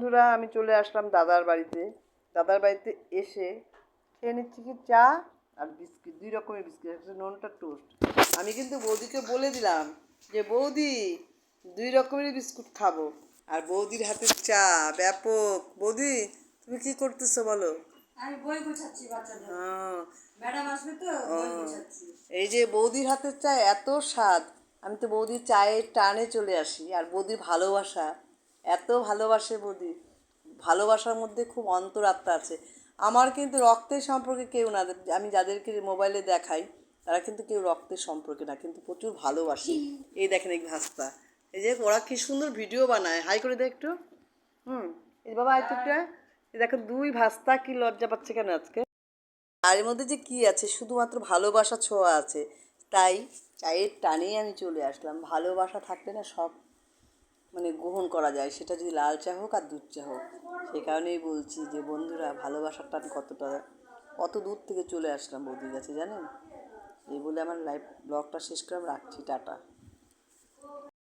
বন্ধুরা, আমি চলে আসলাম দাদার বাড়িতে। দাদার বাড়িতে এসে খেয়ে নিচ্ছি কি চা আর বিস্কিট, 2 রকমের বিস্কিট, একটা নোনটা টোস্ট। আমি কিন্তু বৌদিকে বলে দিলাম যে বৌদি 2 রকমেরই বিস্কুট খাবো, আর বৌদির হাতের চা ব্যাপক। বৌদি, তুমি কি করতেছো বলো? আমি বই গোছাচ্ছি বাচ্চাদের। হ্যাঁ, ম্যাডাম আসবে তো বই গোছাচ্ছি। এই যে বৌদির হাতের চা এত স্বাদ, আমি তো বৌদির চায়ের টানে চলে আসি। আর বৌদির ভালোবাসা, এত ভালোবাসে বৌদি, ভালোবাসার মধ্যে খুব অন্তরাত্মা আছে। আমার কিন্তু রক্তের সম্পর্কে কেউ না, আমি যাদেরকে মোবাইলে দেখাই তারা কিন্তু কেউ রক্তের সম্পর্কে না, কিন্তু প্রচুর ভালোবাসে। এই দেখেন এই ভাস্তা, এই যে ওরা কি সুন্দর ভিডিও বানায়, হাই করে দেখ একটু। এই বাবা আয় তো একটা, এই দেখো 2 ভাস্তা কি লজ্জা পাচ্ছে কেন আজকে? আর এর মধ্যে যে কি আছে, শুধুমাত্র ভালোবাসা ছোঁয়া আছে। তাই চায়ের টানেই আমি চলে আসলাম। ভালোবাসা থাকলে না সব মানে গ্রহণ করা যায়, সেটা যদি লাল চা হোক আর দুধ চা হোক। সেই কারণেই বলছি যে বন্ধুরা, ভালোবাসার টান কতটা, কত দূর থেকে চলে আসলাম বৌদির কাছে, জানেন? এই বলে আমার লাইভ ব্লগটা শেষ করে আমি রাখছি, টাটা।